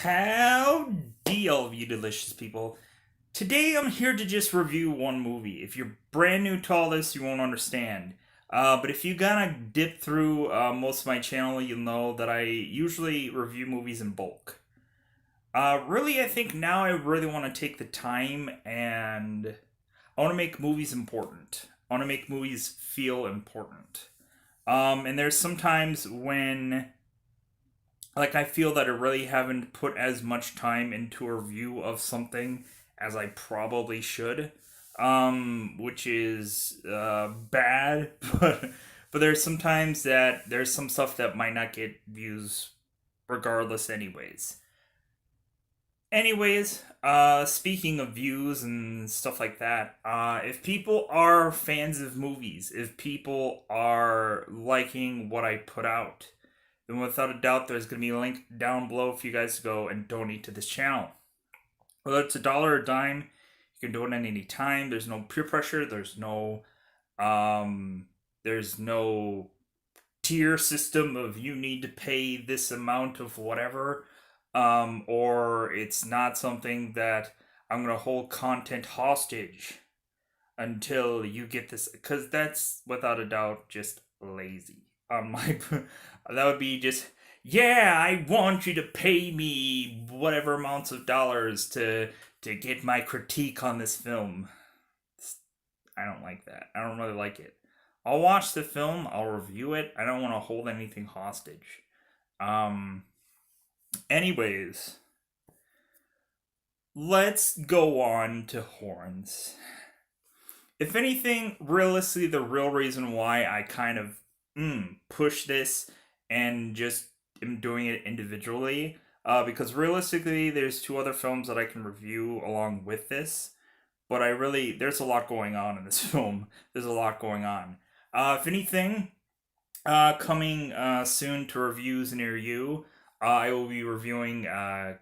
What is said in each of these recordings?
Howdy, all of you delicious people. Today I'm here to just review one movie. If you're brand new to all this, you won't understand. But if you gotta dip through most of my channel, you'll know that I usually review movies in bulk. Really, I think now I really want to take the time and I want to make movies important. I want to make movies feel important. And there's sometimes when I feel that I really haven't put as much time into a review of something as I probably should, which is bad. But there's sometimes that there's some stuff that might not get views regardless, anyways. Speaking of views and stuff like that, if people are fans of movies, if people are liking what I put out, then without a doubt there's going to be a link down below for you guys to go and donate to this channel. Whether it's a dollar or a dime, you can donate any time. There's no peer pressure. There's no tier system of you need to pay this amount of whatever, or it's not something that I'm gonna hold content hostage until you get this, because that's without a doubt just lazy on my that would be just, yeah, I want you to pay me whatever amounts of dollars to get my critique on this film. I don't like that. I don't really like it. I'll watch the film, I'll review it. I don't want to hold anything hostage. um Anyways, let's go on to Horns. If anything, realistically, the real reason why I kind of push this and just am doing it individually, because realistically, there's two other films that I can review along with this. But there's a lot going on in this film. There's a lot going on. If anything, coming soon to reviews near you, I will be reviewing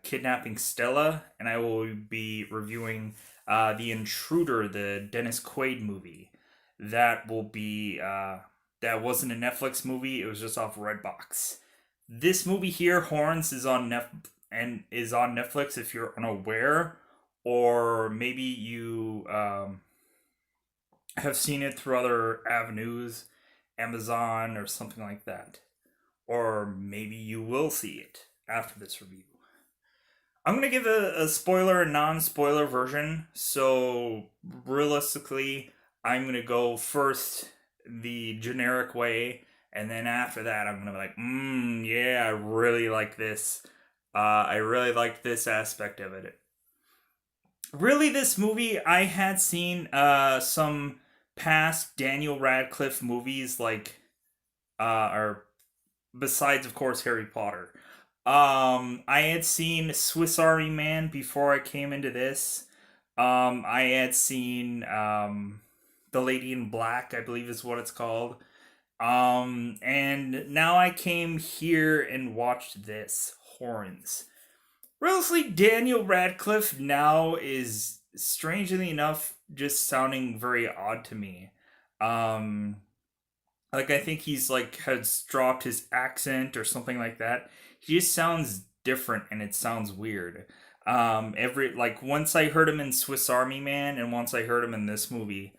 Kidnapping Stella, and I will be reviewing The Intruder, the Dennis Quaid movie. That will be that wasn't a Netflix movie; it was just off Redbox. This movie here, Horns, is on Netflix. If you're unaware, or maybe you have seen it through other avenues, Amazon or something like that. Or maybe you will see it after this review. I'm going to give a spoiler and non spoiler version. So, realistically, I'm going to go first the generic way. And then after that, I'm going to be like, yeah, I really like this. I really like this aspect of it. Really, this movie, I had seen some past Daniel Radcliffe movies, or besides, of course, Harry Potter. I had seen Swiss Army Man before I came into this. I had seen The Lady in Black, I believe is what it's called. And now I came here and watched this, Horns. Realistically, Daniel Radcliffe now is, strangely enough, just sounding very odd to me. Um, I think he's has dropped his accent or something like that. He just sounds different and it sounds weird. Every once I heard him in Swiss Army Man and once I heard him in this movie,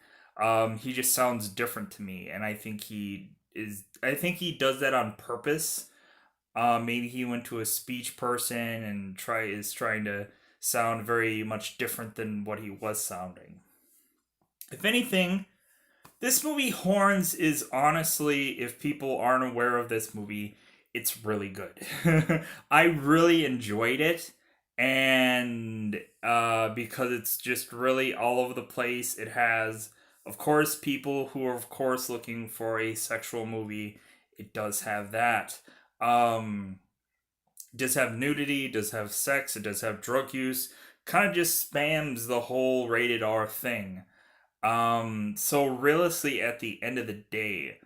he just sounds different to me, and I think he is. I think he does that on purpose. Maybe he went to a speech person and trying to sound very much different than what he was sounding. If anything, this movie Horns is honestly, if people aren't aware of this movie, it's really good. I really enjoyed it, and because it's just really all over the place. It has, of course, people who are, of course, looking for a sexual movie. It does have that. Um, it does have nudity, it does have sex, it does have drug use. Kind of just spams the whole rated R thing. So realistically, at the end of the day,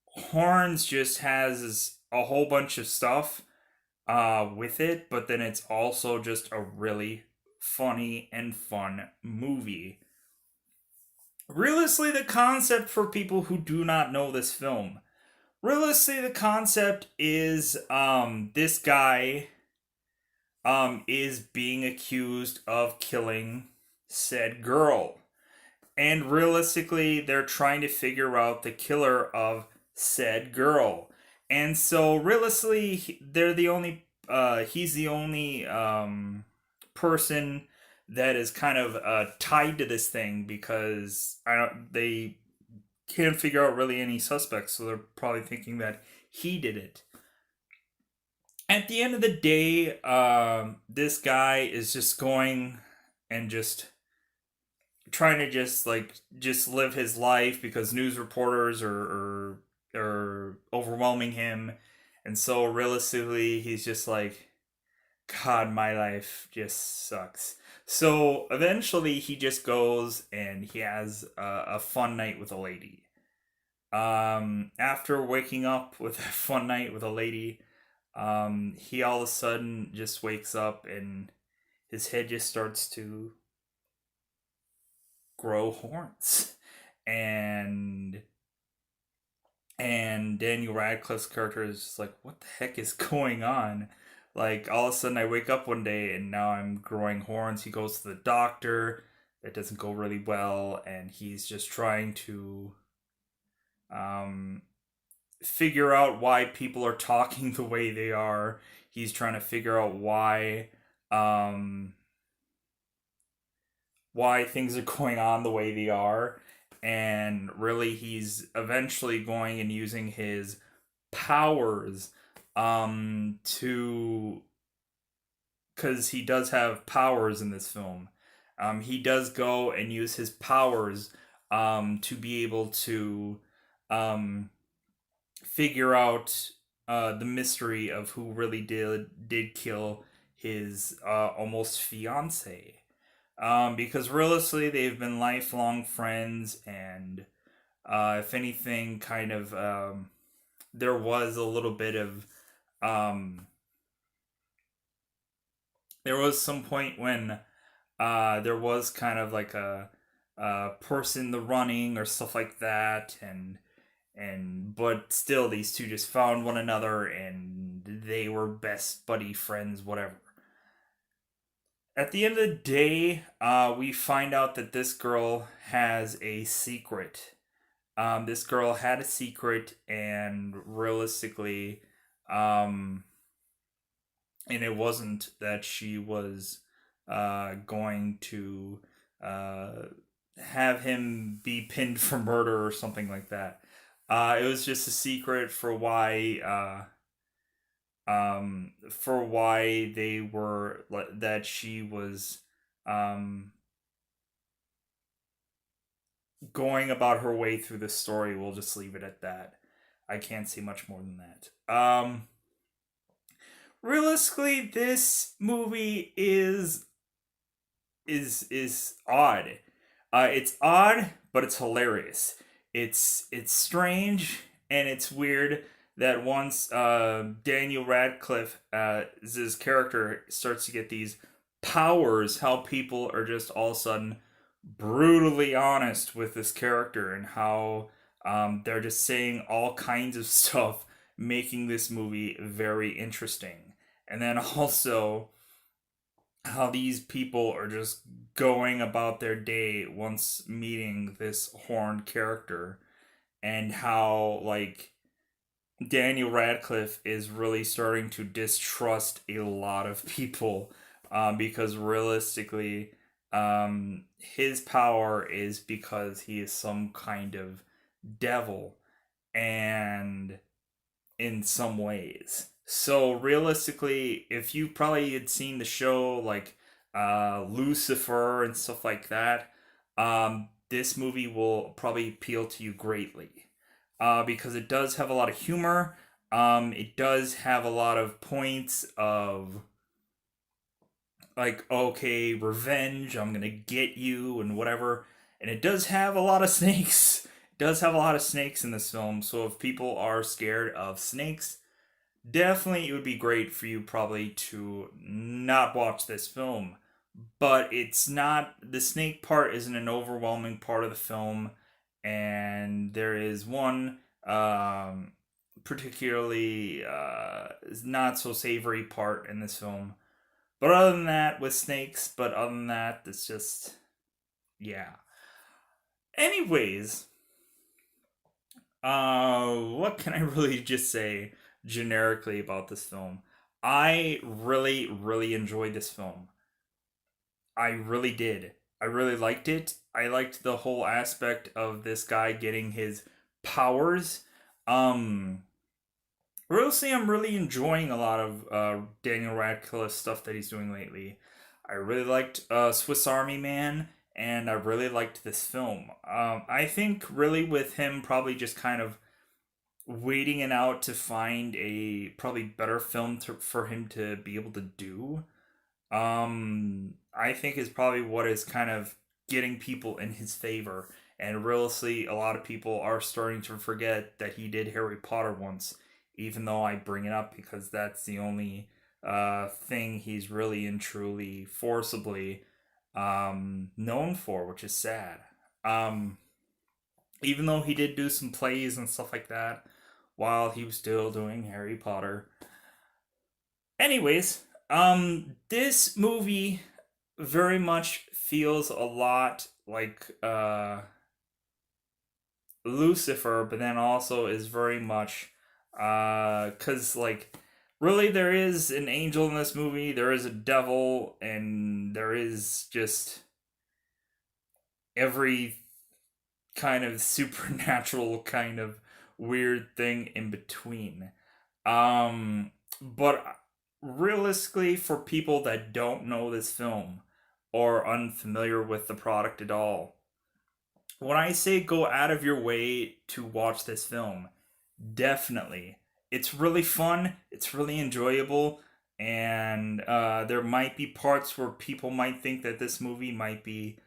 Horns just has a whole bunch of stuff with it, but then it's also just a really funny and fun movie. Realistically, the concept for people who do not know this film, realistically, the concept is this guy. is being accused of killing said girl. And realistically, they're trying to figure out the killer of said girl. And so realistically, they're the only he's the only person that is kind of tied to this thing, because they can't figure out really any suspects, so they're probably thinking that he did it. At the end of the day, this guy is just going and just trying to just live his life, because news reporters are overwhelming him, and so realistically, he's just like, God, my life just sucks. So eventually, he just goes and he has a fun night with a lady. After waking up with a fun night with a lady, he all of a sudden just wakes up and his head just starts to grow horns. And Daniel Radcliffe's character is just like, what the heck is going on? Like, all of a sudden I wake up one day and now I'm growing horns. He goes to the doctor. It doesn't go really well, and he's just trying to um figure out why people are talking the way they are. He's trying to figure out um why things are going on the way they are. And really, he's eventually going and using his powers to because he does have powers in this film. He does go and use his powers to be able to um, figure out the mystery of who really did kill his almost fiance. Because realistically, they've been lifelong friends, and if anything, kind of there was a little bit of um, there was some point when there was kind of like a person in the running or stuff like that, and but still these two just found one another and they were best buddy friends, whatever. At the end of the day, we find out that this girl has a secret. This girl had a secret, and realistically, um, and it wasn't that she was going to uh, have him be pinned for murder or something like that. It was just a secret for why they were that she was um, going about her way through the story. We'll just leave it at that. I can't say much more than that. Realistically, this movie is odd. It's odd, but it's hilarious. It's strange and it's weird that once Daniel Radcliffe, his character, starts to get these powers, how people are just all of a sudden brutally honest with this character, and how they're just saying all kinds of stuff, making this movie very interesting. And then also how these people are just going about their day once meeting this horned character, and how like Daniel Radcliffe is really starting to distrust a lot of people, because realistically, his power is because he is some kind of devil, and in some ways. So realistically, if you probably had seen the show like Lucifer and stuff like that, this movie will probably appeal to you greatly, because it does have a lot of humor. It does have a lot of points of like, okay, revenge, I'm gonna get you and whatever. And it does have a lot of snakes. It does have a lot of snakes in this film. So if people are scared of snakes, definitely it would be great for you probably to not watch this film. But it's not, the snake part isn't an overwhelming part of the film, and there is one particularly not so savory part in this film. But other than that, with snakes, but other than that, it's just, yeah. Anyways, what can I really just say generically about this film? I really, really enjoyed this film. I really did. I really liked it. I liked the whole aspect of this guy getting his powers. Um, Honestly, I'm really enjoying a lot of Daniel Radcliffe stuff that he's doing lately. I really liked Swiss Army Man, and I really liked this film. I think really with him probably just kind of waiting it out to find a probably better film for him to be able to do. I think is probably what is kind of getting people in his favor. And realistically, a lot of people are starting to forget that he did Harry Potter once, even though I bring it up because that's the only thing he's really and truly forcibly known for, which is sad. Um, Even though he did do some plays and stuff like that while he was still doing Harry Potter. Anyways, this movie very much feels a lot like Lucifer, but then also is very much cuz like really there is an angel in this movie, there is a devil, and there is just every kind of supernatural kind of weird thing in between. But realistically, for people that don't know this film or unfamiliar with the product at all, when I say go out of your way to watch this film, definitely. It's really fun, it's really enjoyable, and there might be parts where people might think that this movie might be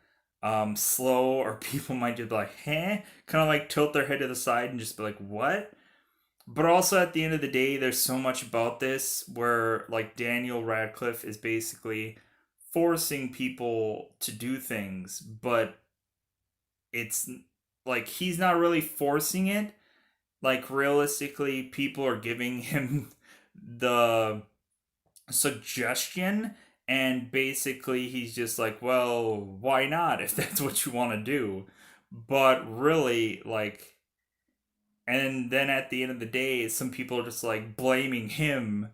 slow, or people might just be like, "Huh?" Kind of like tilt their head to the side and just be like, "What?" But also at the end of the day, there's so much about this where like Daniel Radcliffe is basically forcing people to do things, but it's like he's not really forcing it. Like realistically, people are giving him the suggestion, and basically he's just like, well, why not if that's what you want to do? But really, like, and then at the end of the day, some people are just like blaming him,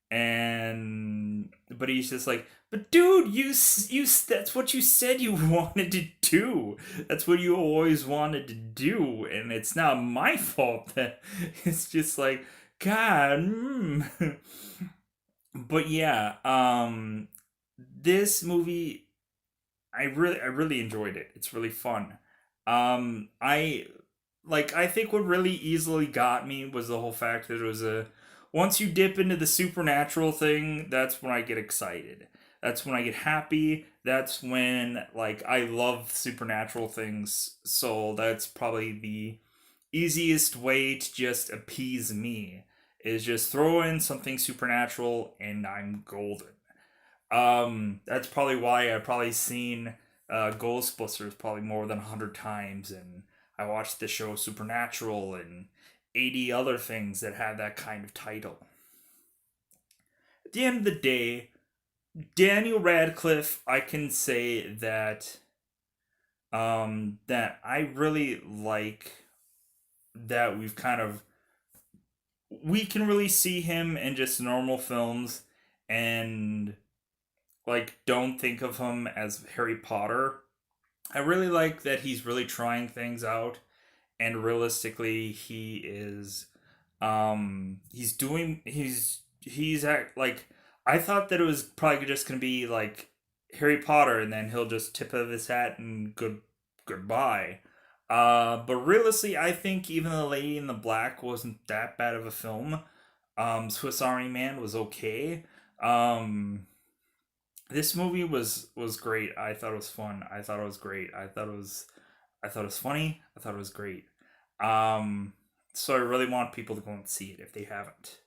and but he's just like, but dude, you that's what you said you wanted to do. That's what you always wanted to do, and it's not my fault that it's just like, God. But yeah, this movie, I really enjoyed it. It's really fun. I think what really easily got me was the whole fact that it was a once you dip into the supernatural thing, that's when I get excited. That's when I get happy. That's when like I love supernatural things. So that's probably the easiest way to just appease me is just throw in something supernatural and I'm golden. That's probably why I've probably seen Ghostbusters probably more than 100 times, and I watched the show Supernatural and 80 other things that have that kind of title. At the end of the day, Daniel Radcliffe, I can say that I really like that we can really see him in just normal films and like don't think of him as Harry Potter. I really like that he's really trying things out, and realistically he is he's act like I thought that it was probably just going to be like Harry Potter and then he'll just tip of his hat and goodbye. But realistically, I think even The Lady in the Black wasn't that bad of a film. Swiss Army Man was okay. Um, this movie was great. I thought it was fun. I thought it was great. I thought it was funny. I thought it was great. Um, so I really want people to go and see it if they haven't.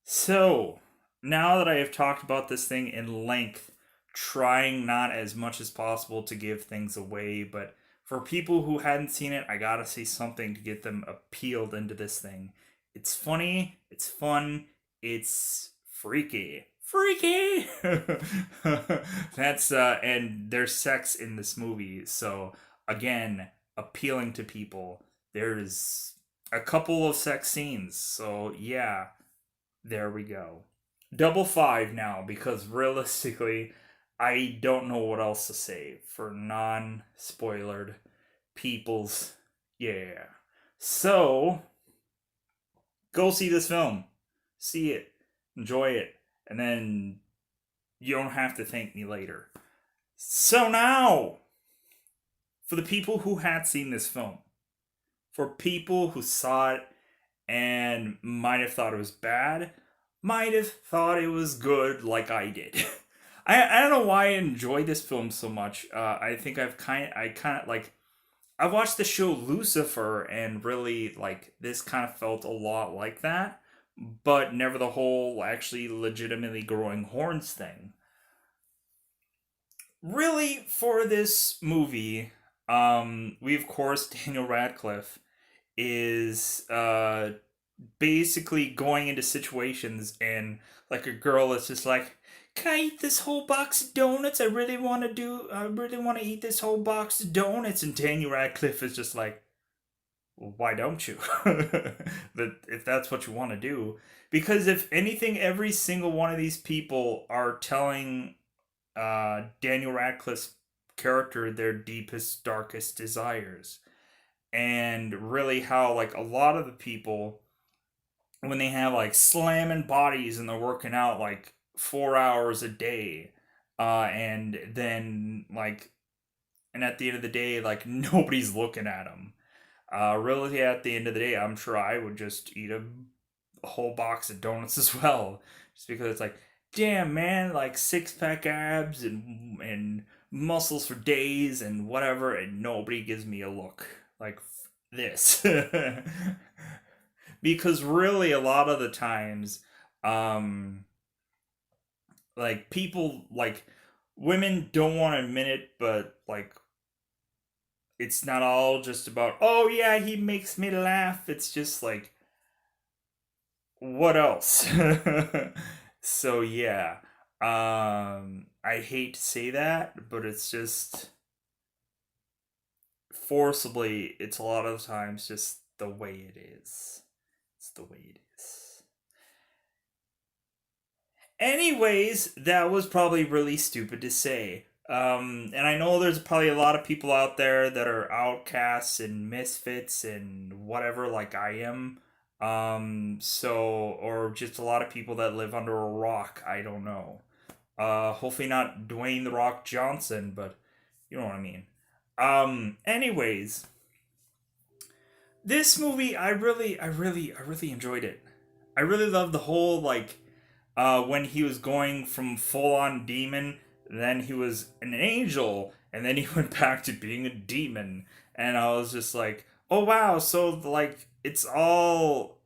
So now that I have talked about this thing in length, trying not as much as possible to give things away, but for people who hadn't seen it, I gotta say something to get them appealed into this thing. It's funny, it's fun, it's freaky. freaky. That's and there's sex in this movie, so again, appealing to people. There's a couple of sex scenes, so yeah, there we go. Double five now, because realistically, I don't know what else to say for non spoilered peoples. Yeah. So, go see this film. See it. Enjoy it. And then you don't have to thank me later. So now, for the people who had seen this film, for people who saw it and might have thought it was bad, might have thought it was good like I did. I don't know why I enjoy this film so much. I think I kind of like I watched the show Lucifer and really like this kind of felt a lot like that, but never the whole actually legitimately growing horns thing. Really, for this movie, we of course Daniel Radcliffe is basically going into situations and like a girl is just like, can I eat this whole box of donuts? I really want to eat this whole box of donuts. And Daniel Radcliffe is just like, well, why don't you? That if that's what you want to do. Because if anything, every single one of these people are telling Daniel Radcliffe's character their deepest, darkest desires. And really how like a lot of the people when they have like slamming bodies and they're working out like 4 hours a day and then like and at the end of the day like nobody's looking at them really at the end of the day I'm sure I would just eat a whole box of donuts as well just because it's like damn man like six-pack abs and muscles for days and whatever and nobody gives me a look like this because really a lot of the times um like people like women don't want to admit it but like it's not all just about oh yeah he makes me laugh it's just like what else so yeah I hate to say that but it's just forcibly it's a lot of the times just the way it is it's the way it is. Anyways, that was probably really stupid to say. And I know there's probably a lot of people out there that are outcasts and misfits and whatever, like I am. Or just a lot of people that live under a rock. I don't know. Hopefully not Dwayne the Rock Johnson, but you know what I mean. Anyways, this movie, I really enjoyed it. I really loved the whole like when he was going from full on demon, then he was an angel, and then he went back to being a demon. And I was just like, oh wow, so like it's all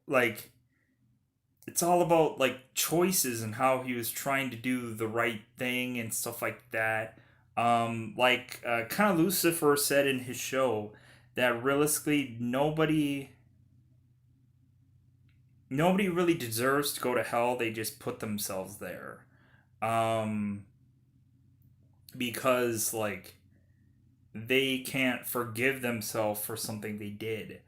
about like choices and how he was trying to do the right thing and stuff like that. Kind of Lucifer said in his show that realistically nobody really deserves to go to hell. They just put themselves there. Um, because like they can't forgive themselves for something they did.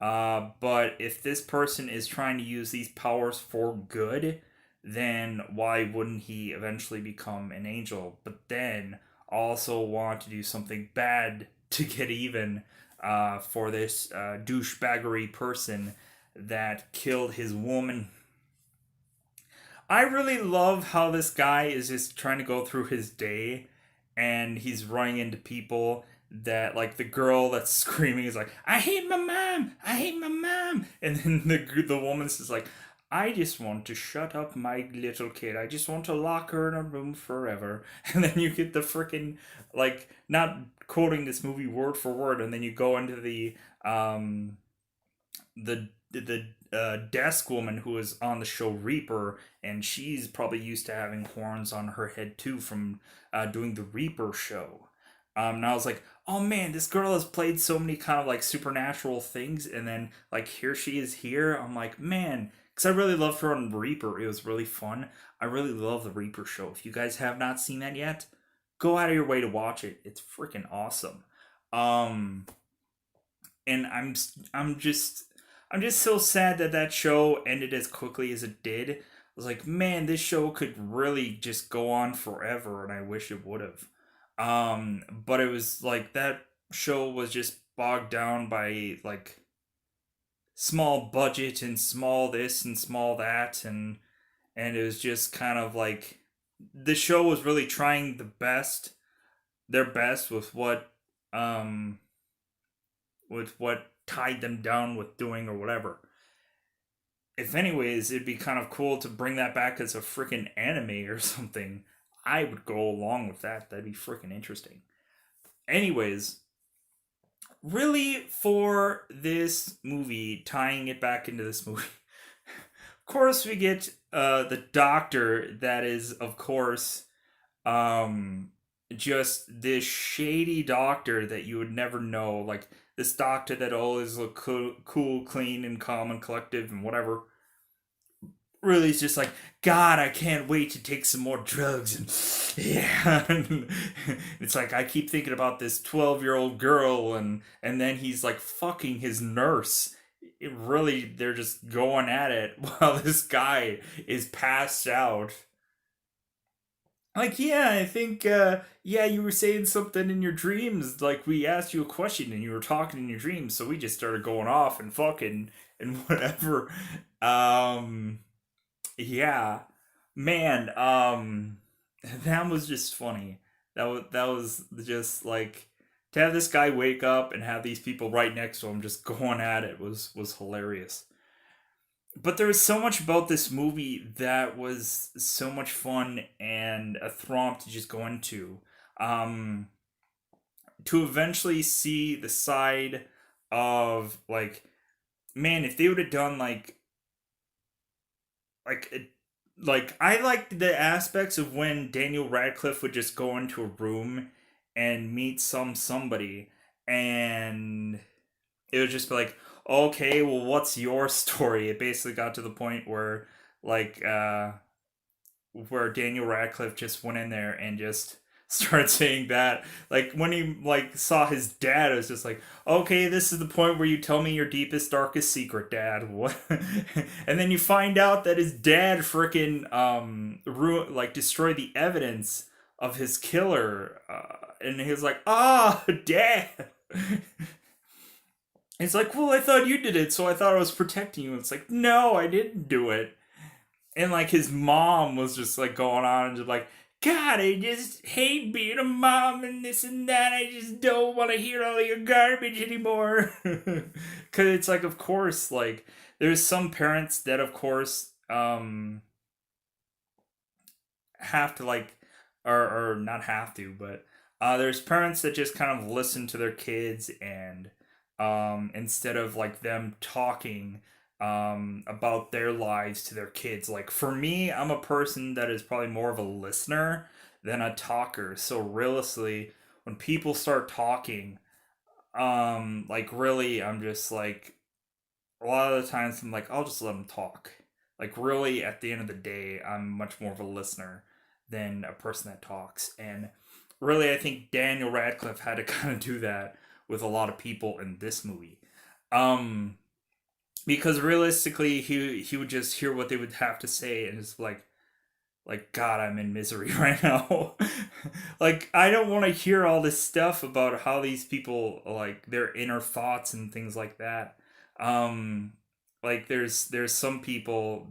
But if this person is trying to use these powers for good, then why wouldn't he eventually become an angel? But then also want to do something bad to get even for this douchebaggery person that killed his woman. I really love how this guy is just trying to go through his day and he's running into people that like the girl that's screaming is like I hate my mom, I hate my mom, and then the woman's just like I just want to shut up my little kid, I just want to lock her in a room forever. And then you get the freaking like not quoting this movie word for word and then you go into the desk woman who was on the show Reaper, and she's probably used to having horns on her head too from doing the Reaper show. And I was like, oh man, this girl has played so many kind of like supernatural things, and then like here she is here. I'm like, man, because I really loved her on Reaper. It was really fun. I really love the Reaper show. If you guys have not seen that yet, go out of your way to watch it. It's freaking awesome. Um, and I'm just so sad that that show ended as quickly as it did. I was like, man, this show could really just go on forever, and I wish it would have. But it was like that show was just bogged down by like small budget and small this and small that, and it was just kind of like the show was really trying their best um with what tied them down with doing or whatever. If anyways, it'd be kind of cool to bring that back as a freaking anime or something. I would go along with that. That'd be freaking interesting. Anyways, really for this movie, tying it back into this movie, of course we get the doctor that is, of course, um just this shady doctor that you would never know, like this doctor that always look cool, clean, and calm and collective and whatever. Really, is just like, God, I can't wait to take some more drugs. And yeah, it's like I keep thinking about this 12-year-old girl, and then he's like fucking his nurse. It really, they're just going at it while this guy is passed out. Like, yeah, I think, yeah, you were saying something in your dreams. Like, we asked you a question and you were talking in your dreams, so we just started going off and fucking and whatever. Um, yeah, man, that was just funny. That was just like to have this guy wake up and have these people right next to him just going at it was hilarious. But there was so much about this movie that was so much fun and a thromp to just go into. Um, to eventually see the side of like, man, if they would have done like it, like I liked the aspects of when Daniel Radcliffe would just go into a room and meet somebody, and it would just be like, okay, well, what's your story? It basically got to the point like where Daniel Radcliffe just went in there and just started saying that. Like when he like saw his dad, it was just like, okay, this is the point where you tell me your deepest, darkest secret, Dad. What? And then you find out that his dad freaking like destroyed the evidence of his killer, and he was like, ah, Dad. It's like, well, I thought you did it, so I thought I was protecting you. It's like, no, I didn't do it. And like his mom was just like going on and just like, God, I just hate being a mom and this and that. I just don't want to hear all your garbage anymore. Because it's like, of course, like there's some parents that, of course, have to like, or not have to, but there's parents that just kind of listen to their kids and instead of like them talking about their lives to their kids. Like for me, I'm a person that is probably more of a listener than a talker. So realistically, when people start talking, like really, I'm just like a lot of the times I'm like, I'll just let them talk. Like really, at the end of the day, I'm much more of a listener than a person that talks. And really, I think Daniel Radcliffe had to kind of do that with a lot of people in this movie. Um, because realistically he would just hear what they would have to say and it's like God, I'm in misery right now. Like I don't want to hear all this stuff about how these people like their inner thoughts and things like that. um like there's some people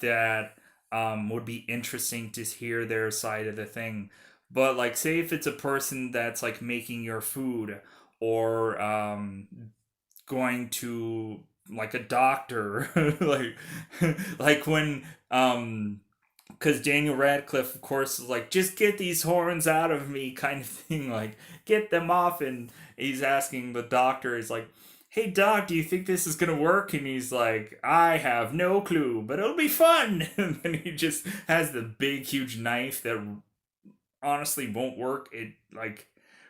that would be interesting to hear their side of the thing, but like say if it's a person that's like making your food or going to like a doctor like when because Daniel Radcliffe of course is like, just get these horns out of me kind of thing, like get them off, and he's asking the doctor, he's like, hey doc, do you think this is gonna work? And he's like, I have no clue, but it'll be fun. And then he just has the big huge knife that honestly won't work. It like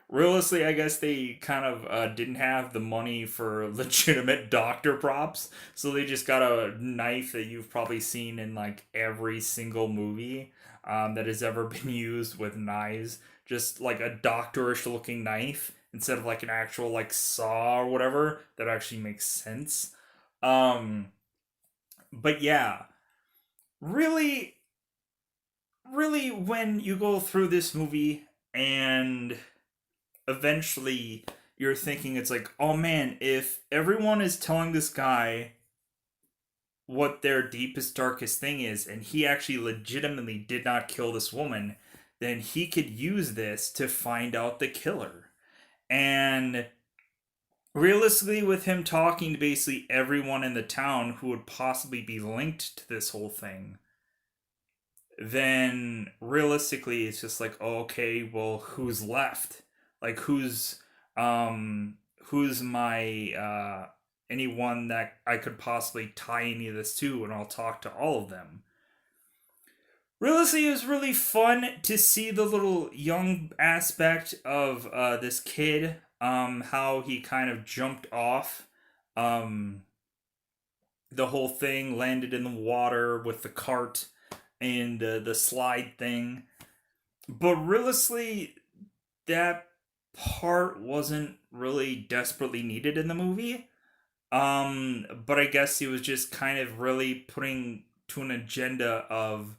realistically, I guess they kind of didn't have the money for legitimate doctor props, so they just got a knife that you've probably seen in like every single movie that has ever been used with knives. Just like a doctorish looking knife instead of like an actual like saw or whatever that actually makes sense. Um, but yeah, really, really, when you go through this movie and eventually you're thinking it's like, oh man, if everyone is telling this guy what their deepest, darkest thing is, and he actually legitimately did not kill this woman, then he could use this to find out the killer. And realistically, with him talking to basically everyone in the town who would possibly be linked to this whole thing, then realistically it's just like, oh, okay, well, who's left? Like who's my anyone that I could possibly tie any of this to, and I'll talk to all of them. Realistically, it was really fun to see the little young aspect of this kid, how he kind of jumped off um the whole thing, landed in the water with the cart and the slide thing. But realistically, that part wasn't really desperately needed in the movie. But I guess he was just kind of really putting to an agenda of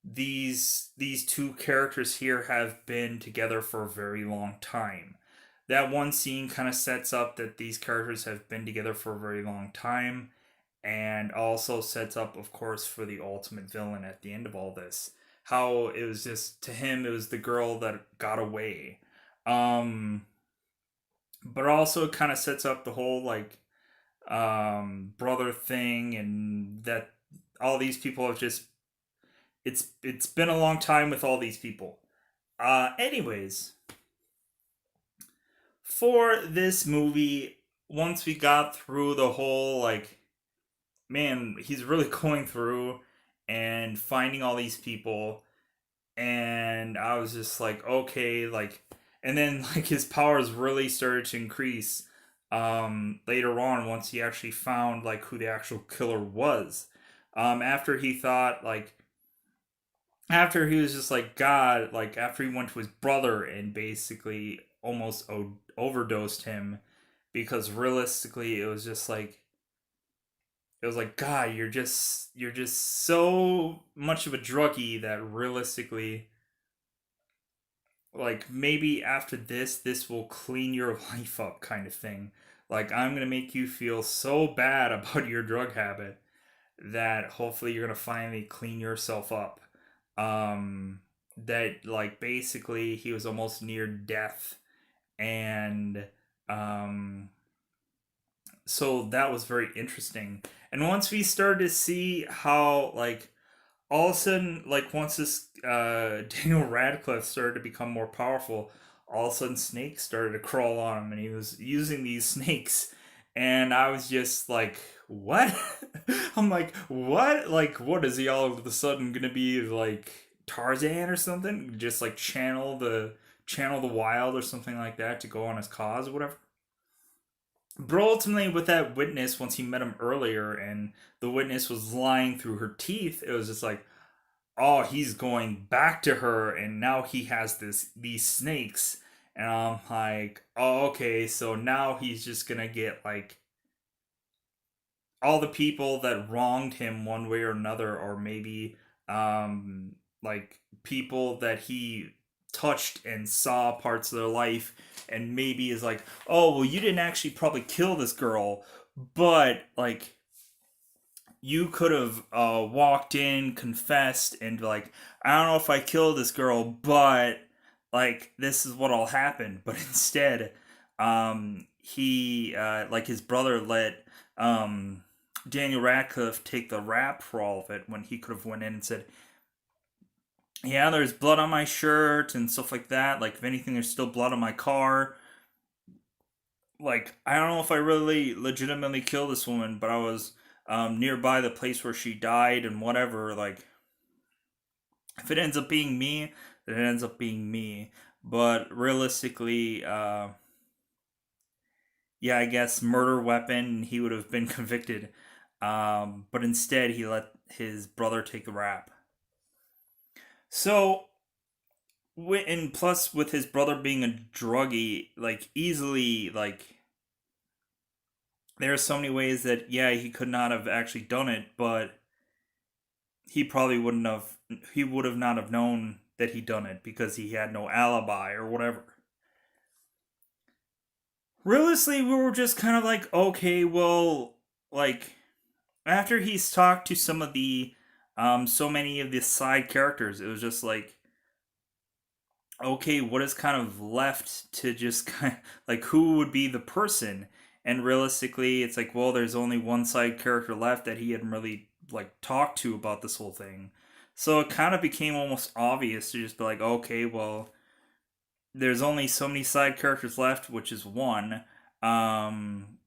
these two characters here have been together for a very long time. That one scene kind of sets up that these characters have been together for a very long time, and also sets up, of course, for the ultimate villain at the end of all this. How it was just, to him, it was the girl that got away. Um, but also kind of sets up the whole like brother thing, and that all these people have just, it's been a long time with all these people. Anyways, for this movie, once we got through the whole like, man, he's really going through and finding all these people, and I was just like, okay, like, and then like his powers really started to increase later on once he actually found like who the actual killer was. After he thought like, after he was just like God, like after he went to his brother and basically almost overdosed him, because realistically it was just like, it was like, God, you're just so much of a druggie that realistically, like, maybe after this will clean your life up, kind of thing. Like, I'm gonna make you feel so bad about your drug habit that hopefully you're gonna finally clean yourself up. That like basically he was almost near death, and um so that was very interesting. And once we started to see how like all of a sudden, like once this Daniel Radcliffe started to become more powerful, all of a sudden snakes started to crawl on him, and he was using these snakes, and I was just like, "What?" I'm like, "What? Like, what is he all of a sudden gonna be like Tarzan or something? Just like channel the wild or something like that to go on his cause or whatever." But ultimately, with that witness, once he met him earlier, and the witness was lying through her teeth, it was just like, oh, he's going back to her, and now he has these snakes, and I'm like, oh, okay, so now he's just gonna get like all the people that wronged him one way or another, or maybe like people that he touched and saw parts of their life, and maybe is like, oh, well, you didn't actually probably kill this girl, but like you could have walked in, confessed, and be like, I don't know if I killed this girl, but like this is what'll happen. But instead, he like his brother let Daniel Radcliffe take the rap for all of it, when he could have went in and said, yeah, there's blood on my shirt and stuff like that. Like if anything, there's still blood on my car. Like I don't know if I really legitimately killed this woman, but I was nearby the place where she died and whatever. Like if it ends up being me, then it ends up being me. But realistically, yeah, I guess murder weapon, he would have been convicted. But instead, he let his brother take the rap. So, and plus, with his brother being a druggie, like, easily, like, there are so many ways that, yeah, he could not have actually done it, but he probably wouldn't have, he would have not have known that he done it because he had no alibi or whatever. Realistically, we were just kind of like, okay, well, like, after he's talked to some of the so many of the side characters, it was just like, okay, what is kind of left to just kind of, like, who would be the person? And realistically, it's like, well, there's only one side character left that he hadn't really like talked to about this whole thing. So it kind of became almost obvious to just be like, okay, well, there's only so many side characters left, which is one. Um,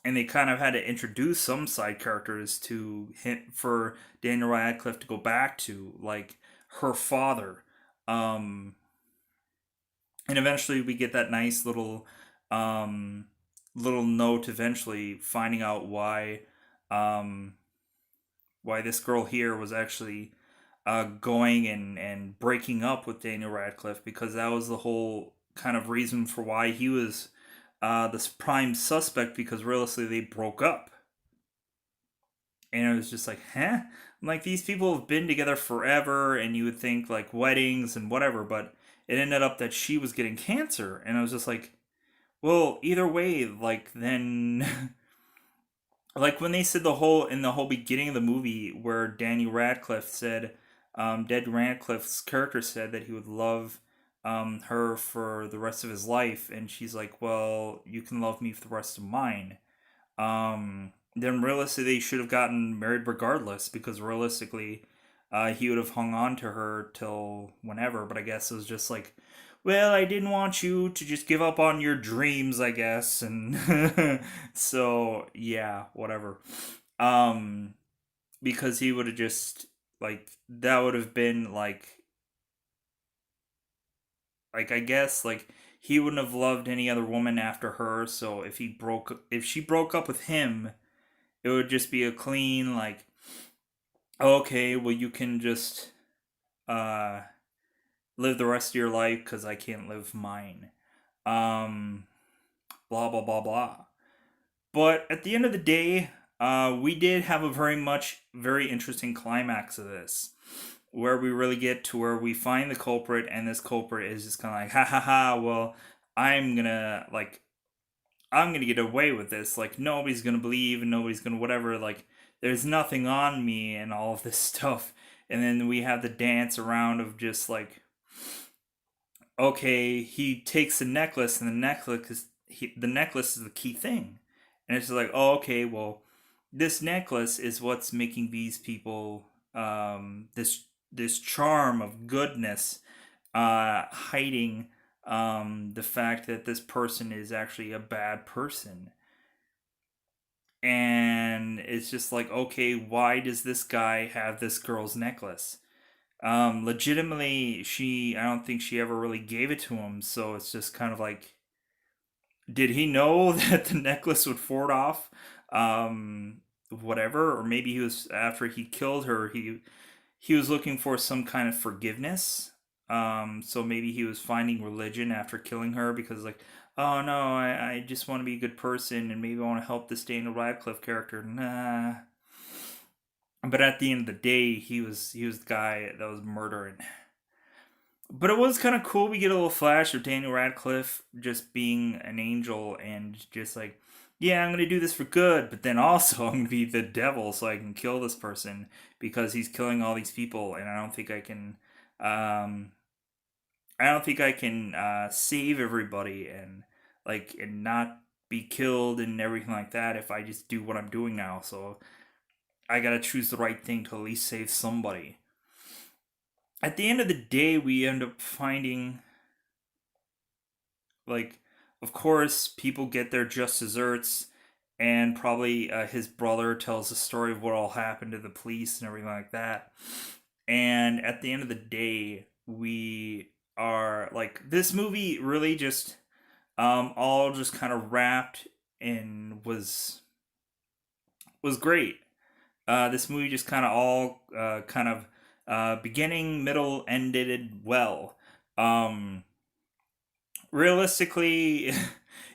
and they kind of had to introduce some side characters to him for Daniel Radcliffe to go back to, like her father. Um, and eventually we get that nice um, little note eventually finding out um, why this girl here was actually going and breaking up with Daniel Radcliffe, because that was the whole kind of reason for why he was this prime suspect, because realistically they broke up. And it was just like, huh? I'm like, these people have been together forever, and you would think like weddings and whatever, but it ended up that she was getting cancer. And I was just like, well, either way, like, then. Like when they said the whole in the whole beginning of the movie where Danny Radcliffe said, Dead Radcliffe's character said that he would love her for the rest of his life, and she's like, "Well, you can love me for the rest of mine." Then realistically, they should have gotten married regardless, because realistically, he would have hung on to her till whenever. But I guess it was just like, well, I didn't want you to just give up on your dreams, I guess, and so yeah, whatever. Um, because he would have just like that would have been like I guess like he wouldn't have loved any other woman after her. So if she broke up with him, it would just be a clean like, okay, well, you can just uh live the rest of your life because I can't live mine. Um, blah blah blah blah. But at the end of the day, we did have a very interesting climax of this, where we really get to where we find the culprit, and this culprit is just kind of like, ha ha ha. Well, I'm gonna like I'm gonna get away with this. Like nobody's gonna believe and nobody's gonna whatever. Like there's nothing on me and all of this stuff. And then we have the dance around of just like, okay, he takes the necklace, and the necklace is the key thing, and it's just like, oh, okay, well, this necklace is what's making these people this charm of goodness, hiding the fact that this person is actually a bad person. And it's just like, okay, why does this guy have this girl's necklace? Legitimately, I don't think she ever really gave it to him, so it's just kind of like, did he know that the necklace would ward off whatever? Or maybe he was, after he killed her, he was looking for some kind of forgiveness. So maybe he was finding religion after killing her, because like, oh no, I just want to be a good person, and maybe I want to help this Daniel Radcliffe character. Nah. But at the end of the day, he was the guy that was murdering. But it was kind of cool. We get a little flash of Daniel Radcliffe just being an angel, and just like, yeah, I'm gonna do this for good, but then also I'm gonna be the devil so I can kill this person because he's killing all these people, and Um, I don't think I can save everybody and not be killed and everything like that if I just do what I'm doing now. So I gotta choose the right thing to at least save somebody. At the end of the day, we end up finding, like, of course, people get their just desserts, and probably his brother tells the story of what all happened to the police and everything like that. And at the end of the day, we are like this movie really just all just kind of wrapped and was great. This movie just kind of all kind of beginning, middle, ended well. Um, Realistically,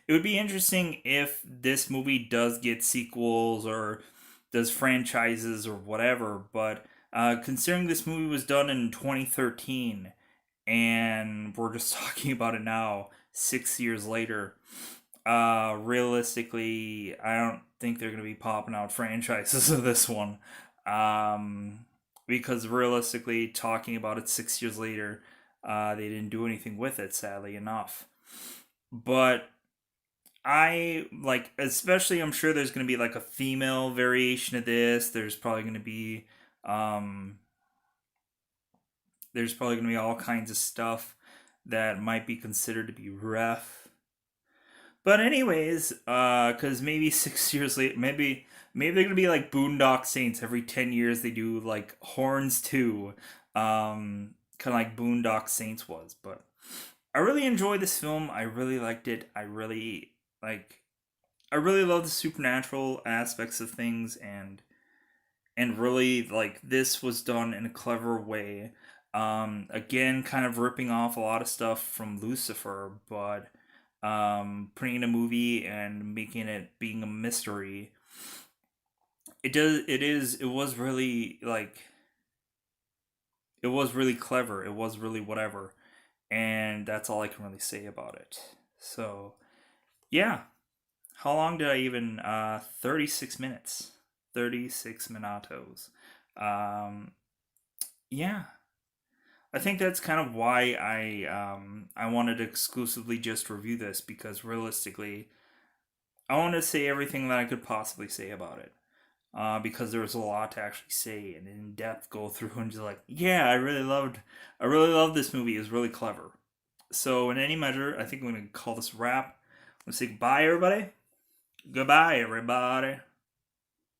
it would be interesting if this movie does get sequels or does franchises or whatever. But considering this movie was done in 2013 and we're just talking about it now, 6 years later, realistically, I don't think they're going to be popping out franchises of this one. Um, because realistically, talking about it 6 years later, they didn't do anything with it, sadly enough. But I like, especially, I'm sure there's going to be like a female variation of this. Um, there's probably going to be all kinds of stuff that might be considered to be rough. But anyways, because maybe 6 years later, maybe they're gonna be like Boondock Saints. Every 10 years, they do like horns too, kind of like Boondock Saints was. But I really enjoyed this film. I really liked it. Like. I really love the supernatural aspects of things, and really like this was done in a clever way. Again, kind of ripping off a lot of stuff from Lucifer, but putting in a movie and making it being a mystery. It was really like it was really clever. It was really whatever, and that's all I can really say about it. So yeah, how long did I even? 36 minutes. 36 minutos. Um, yeah, I think that's kind of why I wanted to exclusively just review this because realistically, I wanted to say everything that I could possibly say about it. Because there was a lot to actually say and in depth go through and just like, yeah, I really loved this movie. It was really clever. So in any measure, I think I'm gonna call this a wrap. I'm gonna say goodbye, everybody. Goodbye, everybody.